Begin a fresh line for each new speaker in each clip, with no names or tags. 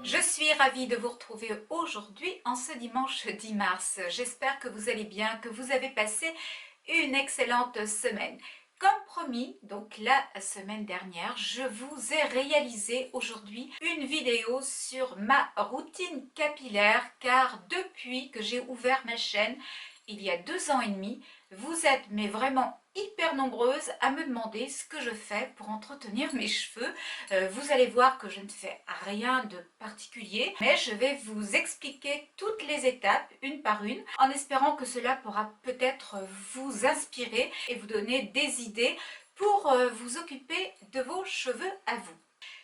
Je suis ravie de vous retrouver aujourd'hui en ce dimanche 10 mars. J'espère que vous allez bien, que vous avez passé une excellente semaine. Comme promis, donc la semaine dernière, je vous ai réalisé aujourd'hui une vidéo sur ma routine capillaire car depuis que j'ai ouvert ma chaîne, il y a 2 ans et demi, vous êtes mais vraiment hyper nombreuses à me demander ce que je fais pour entretenir mes cheveux. Vous allez voir que je ne fais rien de particulier, mais je vais vous expliquer toutes les étapes une par une, en espérant que cela pourra peut-être vous inspirer et vous donner des idées pour vous occuper de vos cheveux à vous.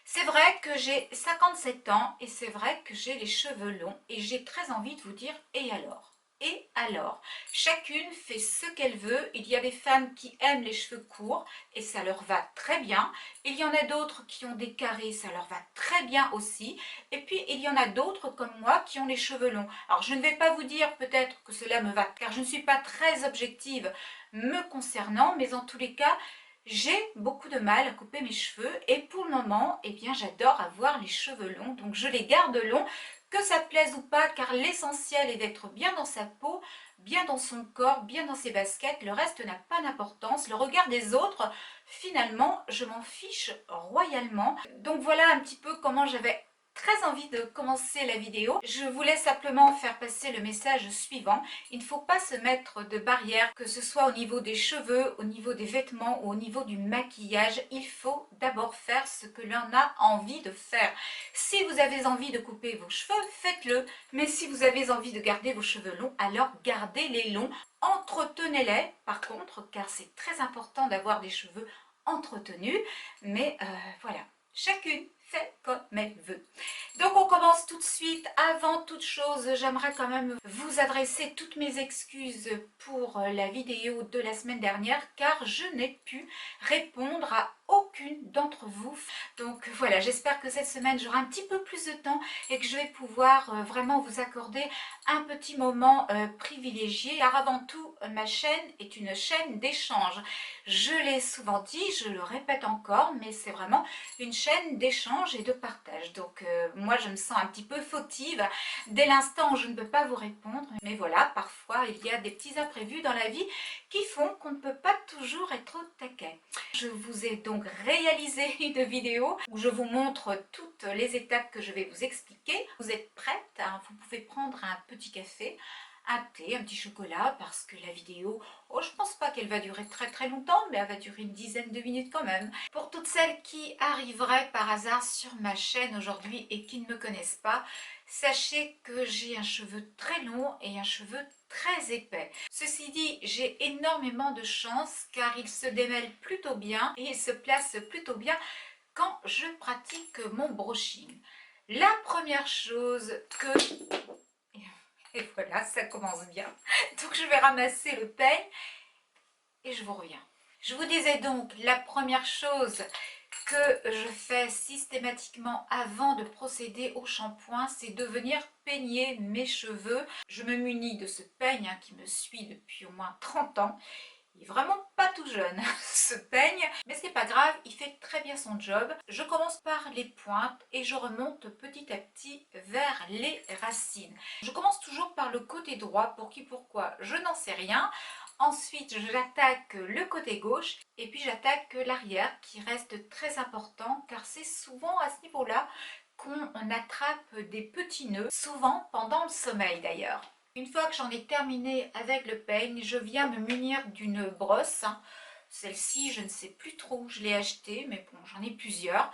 C'est vrai que j'ai 57 ans et c'est vrai que j'ai les cheveux longs et j'ai très envie de vous dire et alors ? Et alors, chacune fait ce qu'elle veut. Il y a des femmes qui aiment les cheveux courts et ça leur va très bien. Il y en a d'autres qui ont des carrés, ça leur va très bien aussi. Et puis, il y en a d'autres comme moi qui ont les cheveux longs. Alors, je ne vais pas vous dire peut-être que cela me va, car je ne suis pas très objective me concernant, mais en tous les cas, j'ai beaucoup de mal à couper mes cheveux et pour le moment, eh bien, j'adore avoir les cheveux longs, donc je les garde longs, que ça plaise ou pas, car l'essentiel est d'être bien dans sa peau, bien dans son corps, bien dans ses baskets. Le reste n'a pas d'importance. Le regard des autres, finalement, je m'en fiche royalement. Donc voilà un petit peu comment j'avais très envie de commencer la vidéo. Je voulais simplement faire passer le message suivant. Il ne faut pas se mettre de barrière, que ce soit au niveau des cheveux, au niveau des vêtements ou au niveau du maquillage. Il faut d'abord faire ce que l'on a envie de faire. Si vous avez envie de couper vos cheveux, faites-le. Mais si vous avez envie de garder vos cheveux longs, alors gardez-les longs. Entretenez-les par contre, car c'est très important d'avoir des cheveux entretenus. Mais voilà, chacune fait comme elle veut. Donc on commence tout de suite. Avant toute chose, j'aimerais quand même vous adresser toutes mes excuses pour la vidéo de la semaine dernière car je n'ai pu répondre à aucune d'entre vous. Donc voilà, j'espère que cette semaine j'aurai un petit peu plus de temps et que je vais pouvoir vraiment vous accorder un petit moment privilégié car avant tout ma chaîne est une chaîne d'échange. Je l'ai souvent dit, je le répète encore, mais c'est vraiment une chaîne d'échange et de partage. Donc moi je me sens un petit peu fautive dès l'instant où je ne peux pas vous répondre. Mais voilà, parfois il y a des petits imprévus dans la vie qui font qu'on ne peut pas toujours être au taquet. Je vous ai donc réalisé une vidéo où je vous montre toutes les étapes que je vais vous expliquer. Vous êtes prête, hein? Vous pouvez prendre un petit café, un thé, un petit chocolat, parce que la vidéo, oh, je pense pas qu'elle va durer très longtemps, mais elle va durer une dizaine de minutes quand même. Pour toutes celles qui arriveraient par hasard sur ma chaîne aujourd'hui et qui ne me connaissent pas, sachez que j'ai un cheveu très long et un cheveu très épais. Ceci dit, j'ai énormément de chance car il se démêle plutôt bien et il se place plutôt bien quand je pratique mon brushing. La première chose que... Et voilà, ça commence bien. Donc je vais ramasser le peigne et je vous reviens. Je vous disais donc, la première chose que je fais systématiquement avant de procéder au shampoing, c'est de venir peigner mes cheveux. Je me munis de ce peigne qui me suit depuis au moins 30 ans. Il est vraiment pas tout jeune, ce peigne, mais c'est pas grave, il fait très bien son job. Je commence par les pointes et je remonte petit à petit vers les racines. Je commence toujours par le côté droit, pour qui, pourquoi, je n'en sais rien. Ensuite, j'attaque le côté gauche et puis j'attaque l'arrière qui reste très important car c'est souvent à ce niveau-là qu'on attrape des petits nœuds, souvent pendant le sommeil d'ailleurs. Une fois que j'en ai terminé avec le peigne, je viens me munir d'une brosse. Celle-ci, je ne sais plus trop où je l'ai achetée, mais bon, j'en ai plusieurs.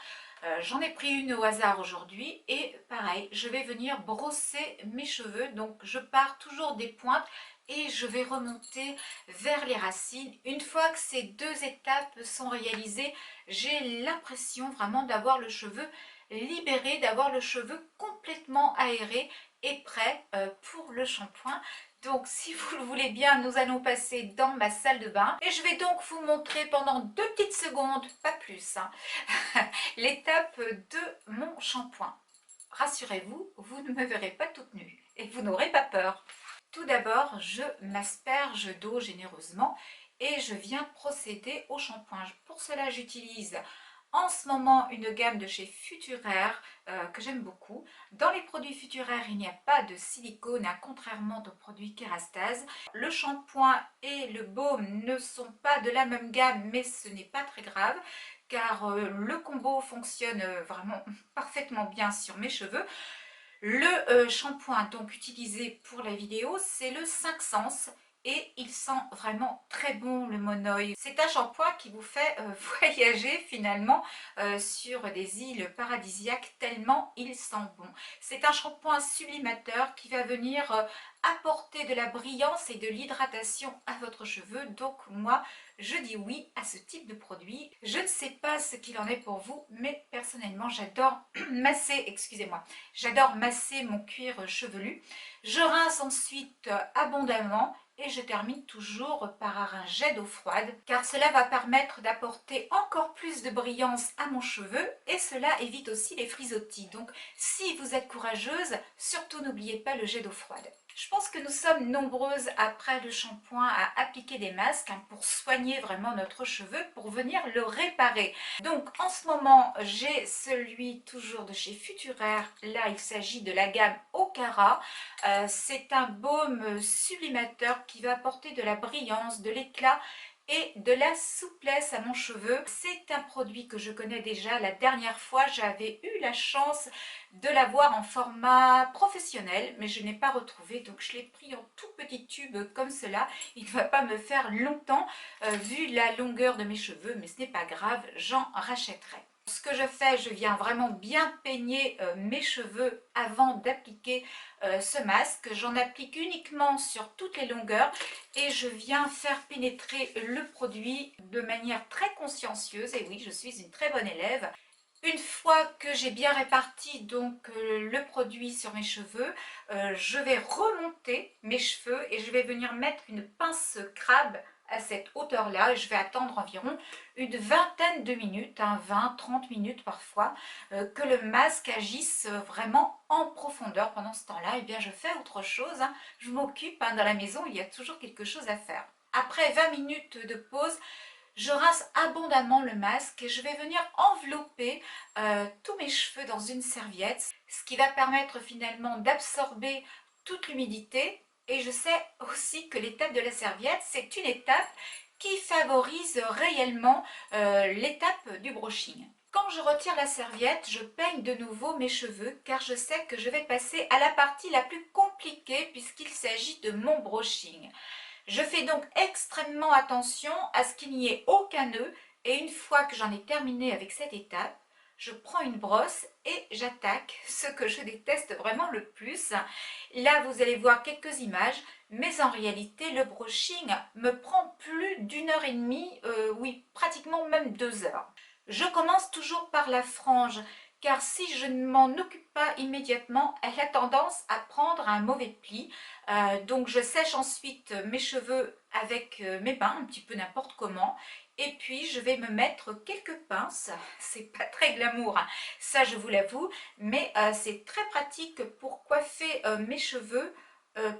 J'en ai pris une au hasard aujourd'hui et pareil, je vais venir brosser mes cheveux. Donc je pars toujours des pointes et je vais remonter vers les racines. Une fois que ces deux étapes sont réalisées, j'ai l'impression vraiment d'avoir le cheveu libéré, d'avoir le cheveu complètement aéré et prêt pour le shampoing. Donc si vous le voulez bien, nous allons passer dans ma salle de bain et je vais donc vous montrer pendant 2 petites secondes, pas plus, hein, l'étape de mon shampoing. Rassurez-vous, vous ne me verrez pas toute nue et vous n'aurez pas peur. Tout d'abord, je m'asperge d'eau généreusement et je viens procéder au shampoing. Pour cela, j'utilise en ce moment une gamme de chez Futuraire que j'aime beaucoup. Dans les produits Futuraire, il n'y a pas de silicone, hein, contrairement aux produits Kérastase. Le shampoing et le baume ne sont pas de la même gamme, mais ce n'est pas très grave car le combo fonctionne vraiment parfaitement bien sur mes cheveux. Le shampoing donc utilisé pour la vidéo, c'est le 5 Sens et il sent vraiment très bon le monoï. C'est un shampoing qui vous fait voyager finalement sur des îles paradisiaques tellement il sent bon. C'est un shampoing sublimateur qui va venir apporter de la brillance et de l'hydratation à votre cheveu. Donc moi, je dis oui à ce type de produit. Je ne sais pas ce qu'il en est pour vous, mais personnellement, j'adore masser, excusez-moi, j'adore masser mon cuir chevelu. Je rince ensuite abondamment et je termine toujours par un jet d'eau froide car cela va permettre d'apporter encore plus de brillance à mon cheveu et cela évite aussi les frisottis. Donc si vous êtes courageuse, surtout n'oubliez pas le jet d'eau froide. Je pense que nous sommes nombreuses après le shampoing à appliquer des masques pour soigner vraiment notre cheveu, pour venir le réparer. Donc en ce moment, j'ai celui toujours de chez Futuraire. Là, il s'agit de la gamme Okara. C'est un baume sublimateur qui va apporter de la brillance, de l'éclat et de la souplesse à mon cheveu. C'est un produit que je connais déjà. La dernière fois, j'avais eu la chance de l'avoir en format professionnel, mais je n'ai pas retrouvé, donc je l'ai pris en tout petit tube comme cela. Il ne va pas me faire longtemps vu la longueur de mes cheveux, mais ce n'est pas grave, j'en rachèterai. Ce que je fais, je viens vraiment bien peigner mes cheveux avant d'appliquer ce masque. J'en applique uniquement sur toutes les longueurs et je viens faire pénétrer le produit de manière très consciencieuse. Et oui, je suis une très bonne élève. Une fois que j'ai bien réparti donc le produit sur mes cheveux, je vais remonter mes cheveux et je vais venir mettre une pince crabe à cette hauteur là et je vais attendre environ une vingtaine de minutes, 20-30 minutes parfois, que le masque agisse vraiment en profondeur. Pendant ce temps là, eh bien je fais autre chose, je m'occupe, dans la maison il y a toujours quelque chose à faire. Après 20 minutes de pause, je rince abondamment le masque et je vais venir envelopper tous mes cheveux dans une serviette, ce qui va permettre finalement d'absorber toute l'humidité. Et je sais aussi que l'étape de la serviette, c'est une étape qui favorise réellement l'étape du brushing. Quand je retire la serviette, je peigne de nouveau mes cheveux car je sais que je vais passer à la partie la plus compliquée puisqu'il s'agit de mon brushing. Je fais donc extrêmement attention à ce qu'il n'y ait aucun nœud et une fois que j'en ai terminé avec cette étape, je prends une brosse et j'attaque ce que je déteste vraiment le plus. Là, vous allez voir quelques images, mais en réalité, le brushing me prend plus d'1 h 30, oui, pratiquement même 2 heures. Je commence toujours par la frange, car si je ne m'en occupe pas immédiatement, elle a tendance à prendre un mauvais pli. Donc je sèche ensuite mes cheveux avec mes bains, un petit peu n'importe comment. Et puis je vais me mettre quelques pinces, c'est pas très glamour, ça je vous l'avoue, mais c'est très pratique pour coiffer mes cheveux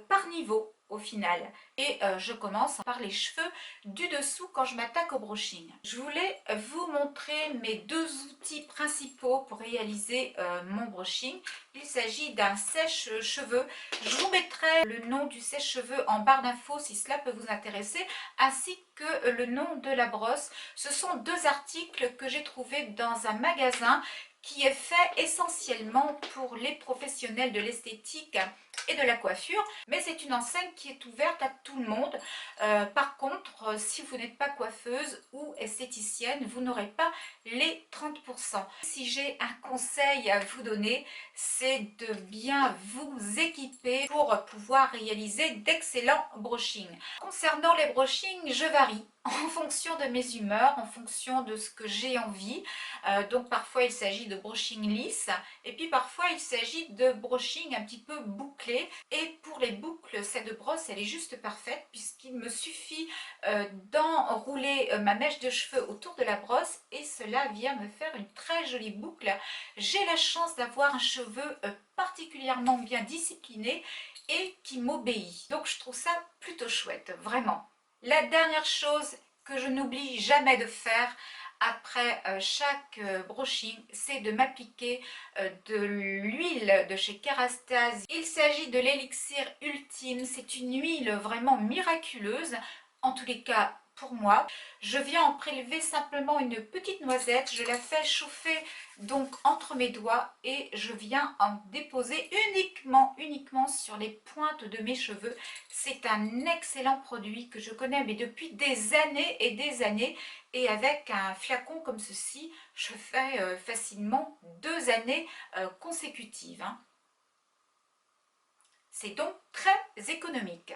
par niveau au final. Et je commence par les cheveux du dessous quand je m'attaque au brushing. Je voulais vous montrer mes deux outils principaux pour réaliser mon brushing. Il s'agit d'un sèche-cheveux. Je vous mettrai le nom du sèche-cheveux en barre d'infos si cela peut vous intéresser, ainsi que le nom de la brosse. Ce sont deux articles que j'ai trouvés dans un magasin qui est fait essentiellement pour les professionnels de l'esthétique et de la coiffure, mais c'est une enseigne qui est ouverte à tout le monde. Par contre, si vous n'êtes pas coiffeuse ou esthéticienne, vous n'aurez pas les 30%. Si j'ai un conseil à vous donner, c'est de bien vous équiper pour pouvoir réaliser d'excellents brushings. Concernant les brushings, je varie en fonction de mes humeurs, en fonction de ce que j'ai envie. Donc parfois il s'agit de brushing lisse et puis parfois il s'agit de brushing un petit peu bouclé. Et pour les boucles, cette brosse elle est juste parfaite puisqu'il me suffit d'enrouler ma mèche de cheveux autour de la brosse et cela vient me faire une très jolie boucle. J'ai la chance d'avoir un cheveu particulièrement bien discipliné et qui m'obéit. Donc je trouve ça plutôt chouette, vraiment. La dernière chose que je n'oublie jamais de faire après chaque brushing, c'est de m'appliquer de l'huile de chez Kerastase. Il s'agit de l'élixir ultime, c'est une huile vraiment miraculeuse, en tous les cas pour moi. Je viens en prélever simplement une petite noisette, je la fais chauffer donc entre mes doigts et je viens en déposer uniquement sur les pointes de mes cheveux. C'est un excellent produit que je connais mais depuis des années et des années, et avec un flacon comme ceci, je fais facilement 2 années consécutives, hein. C'est donc très économique.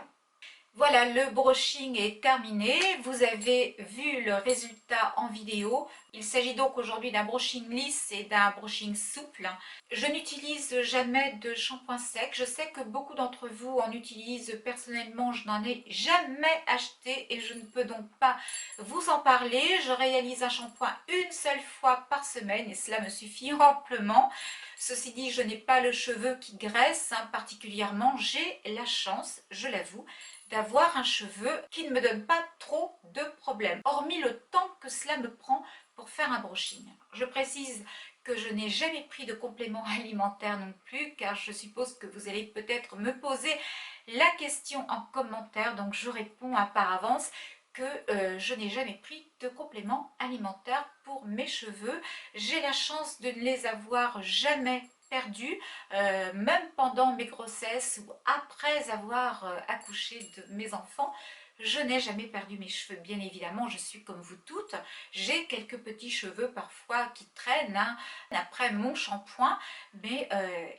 Voilà, le brushing est terminé. Vous avez vu le résultat en vidéo. Il s'agit donc aujourd'hui d'un brushing lisse et d'un brushing souple. Je n'utilise jamais de shampoing sec. Je sais que beaucoup d'entre vous en utilisent. Personnellement, je n'en ai jamais acheté et je ne peux donc pas vous en parler. Je réalise un shampoing une seule fois par semaine et cela me suffit amplement. Ceci dit, je n'ai pas le cheveu qui graisse particulièrement. J'ai la chance, je l'avoue, d'avoir un cheveu qui ne me donne pas trop de problèmes, hormis le temps que cela me prend pour faire un brushing. Je précise que je n'ai jamais pris de complément alimentaire non plus, car je suppose que vous allez peut-être me poser la question en commentaire, donc je réponds par avance que je n'ai jamais pris de complément alimentaire pour mes cheveux. J'ai la chance de ne les avoir jamais perdus, même pendant mes grossesses ou après avoir accouché de mes enfants. Je n'ai jamais perdu mes cheveux, bien évidemment, je suis comme vous toutes. J'ai quelques petits cheveux parfois qui traînent hein, après mon shampoing, mais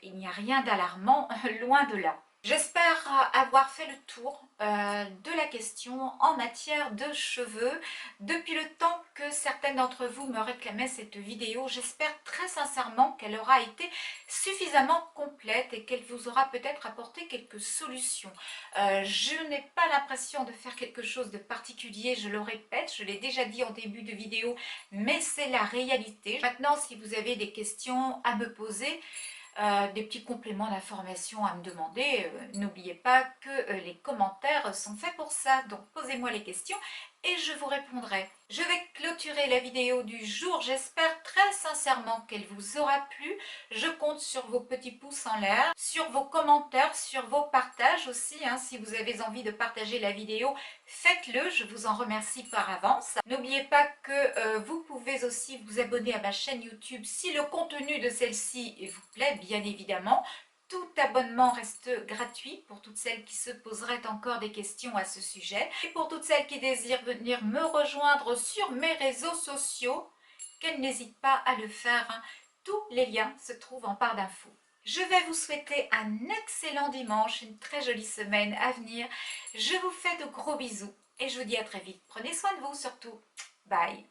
il n'y a rien d'alarmant, loin de là. J'espère avoir fait le tour de la question en matière de cheveux. Depuis le temps que certaines d'entre vous me réclamaient cette vidéo, j'espère très sincèrement qu'elle aura été suffisamment complète et qu'elle vous aura peut-être apporté quelques solutions. Je n'ai pas l'impression de faire quelque chose de particulier, je le répète, je l'ai déjà dit en début de vidéo, mais c'est la réalité. Maintenant, si vous avez des questions à me poser, des petits compléments d'information à me demander, n'oubliez pas que les commentaires sont faits pour ça, donc posez-moi les questions et je vous répondrai. Je vais clôturer la vidéo du jour, j'espère très sincèrement qu'elle vous aura plu. Je compte sur vos petits pouces en l'air, sur vos commentaires, sur vos partages aussi, hein. Si vous avez envie de partager la vidéo, faites-le, je vous en remercie par avance. N'oubliez pas que vous pouvez aussi vous abonner à ma chaîne YouTube si le contenu de celle-ci vous plaît, bien évidemment. Tout abonnement reste gratuit pour toutes celles qui se poseraient encore des questions à ce sujet. Et pour toutes celles qui désirent venir me rejoindre sur mes réseaux sociaux, qu'elles n'hésitent pas à le faire, hein. Tous les liens se trouvent en barre d'infos. Je vais vous souhaiter un excellent dimanche, une très jolie semaine à venir. Je vous fais de gros bisous et je vous dis à très vite. Prenez soin de vous surtout. Bye.